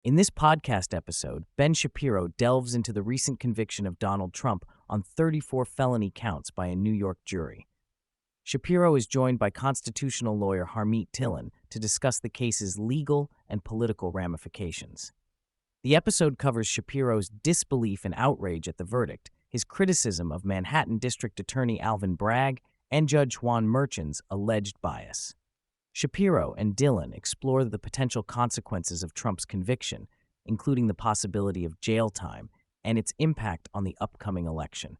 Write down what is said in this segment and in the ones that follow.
In this podcast episode, Ben Shapiro delves into the recent conviction of Donald Trump on 34 felony counts by a New York jury. Shapiro is joined by constitutional lawyer Harmeet Dhillon to discuss the case's legal and political ramifications. The episode covers Shapiro's disbelief and outrage at the verdict, his criticism of Manhattan District Attorney Alvin Bragg, and Judge Juan Merchan's alleged bias. Shapiro and Dhillon explore the potential consequences of Trump's conviction, including the possibility of jail time and its impact on the upcoming election.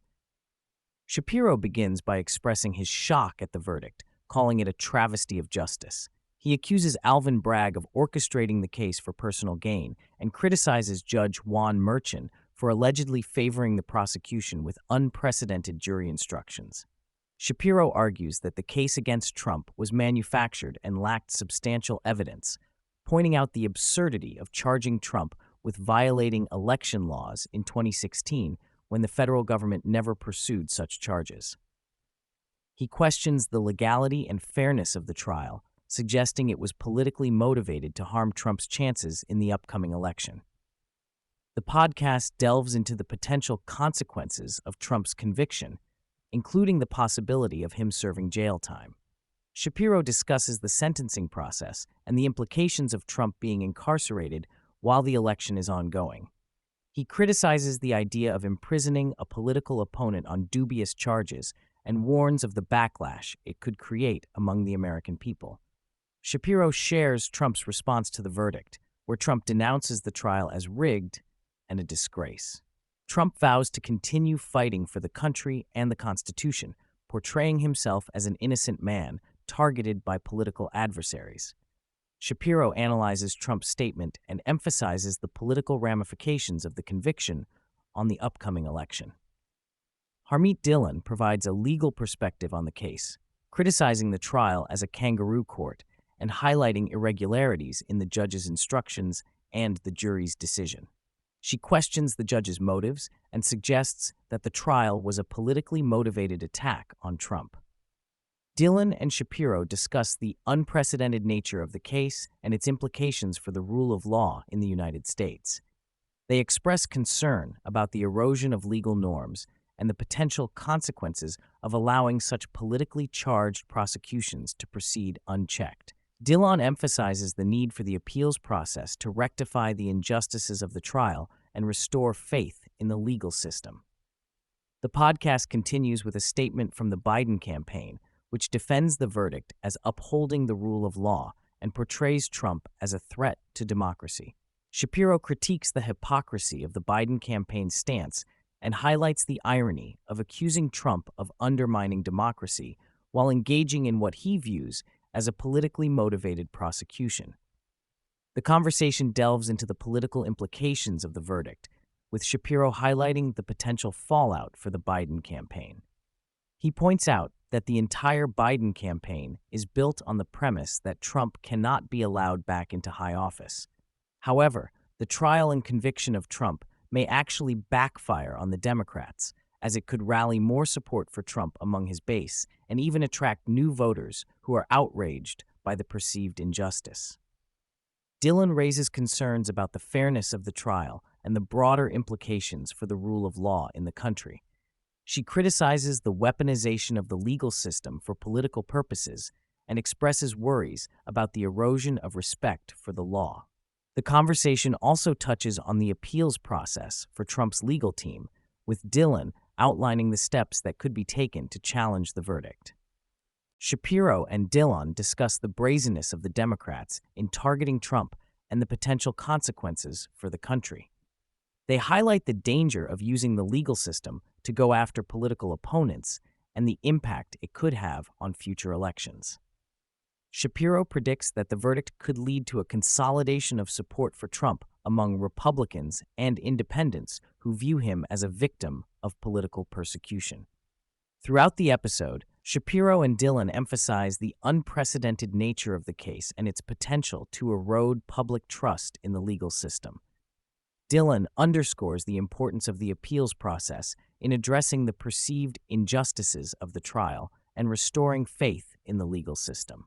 Shapiro begins by expressing his shock at the verdict, calling it a travesty of justice. He accuses Alvin Bragg of orchestrating the case for personal gain and criticizes Judge Juan Merchan for allegedly favoring the prosecution with unprecedented jury instructions. Shapiro argues that the case against Trump was manufactured and lacked substantial evidence, pointing out the absurdity of charging Trump with violating election laws in 2016 when the federal government never pursued such charges. He questions the legality and fairness of the trial, suggesting it was politically motivated to harm Trump's chances in the upcoming election. The podcast delves into the potential consequences of Trump's conviction, including the possibility of him serving jail time. Shapiro discusses the sentencing process and the implications of Trump being incarcerated while the election is ongoing. He criticizes the idea of imprisoning a political opponent on dubious charges and warns of the backlash it could create among the American people. Shapiro shares Trump's response to the verdict, where Trump denounces the trial as rigged and a disgrace. Trump vows to continue fighting for the country and the Constitution, portraying himself as an innocent man targeted by political adversaries. Shapiro analyzes Trump's statement and emphasizes the political ramifications of the conviction on the upcoming election. Harmeet Dhillon provides a legal perspective on the case, criticizing the trial as a kangaroo court and highlighting irregularities in the judge's instructions and the jury's decision. She questions the judge's motives and suggests that the trial was a politically motivated attack on Trump. Dhillon and Shapiro discuss the unprecedented nature of the case and its implications for the rule of law in the United States. They express concern about the erosion of legal norms and the potential consequences of allowing such politically charged prosecutions to proceed unchecked. Dhillon emphasizes the need for the appeals process to rectify the injustices of the trial and restore faith in the legal system. The podcast continues with a statement from the Biden campaign, which defends the verdict as upholding the rule of law and portrays Trump as a threat to democracy. Shapiro critiques the hypocrisy of the Biden campaign's stance and highlights the irony of accusing Trump of undermining democracy while engaging in what he views as a politically motivated prosecution. The conversation delves into the political implications of the verdict, with Shapiro highlighting the potential fallout for the Biden campaign. He points out that the entire Biden campaign is built on the premise that Trump cannot be allowed back into high office. However, the trial and conviction of Trump may actually backfire on the Democrats, as it could rally more support for Trump among his base and even attract new voters who are outraged by the perceived injustice. Dhillon raises concerns about the fairness of the trial and the broader implications for the rule of law in the country. She criticizes the weaponization of the legal system for political purposes and expresses worries about the erosion of respect for the law. The conversation also touches on the appeals process for Trump's legal team, with Dhillon outlining the steps that could be taken to challenge the verdict. Shapiro and Dhillon discuss the brazenness of the Democrats in targeting Trump and the potential consequences for the country. They highlight the danger of using the legal system to go after political opponents and the impact it could have on future elections. Shapiro predicts that the verdict could lead to a consolidation of support for Trump among Republicans and independents who view him as a victim of political persecution. Throughout the episode, Shapiro and Dhillon emphasize the unprecedented nature of the case and its potential to erode public trust in the legal system. Dhillon underscores the importance of the appeals process in addressing the perceived injustices of the trial and restoring faith in the legal system.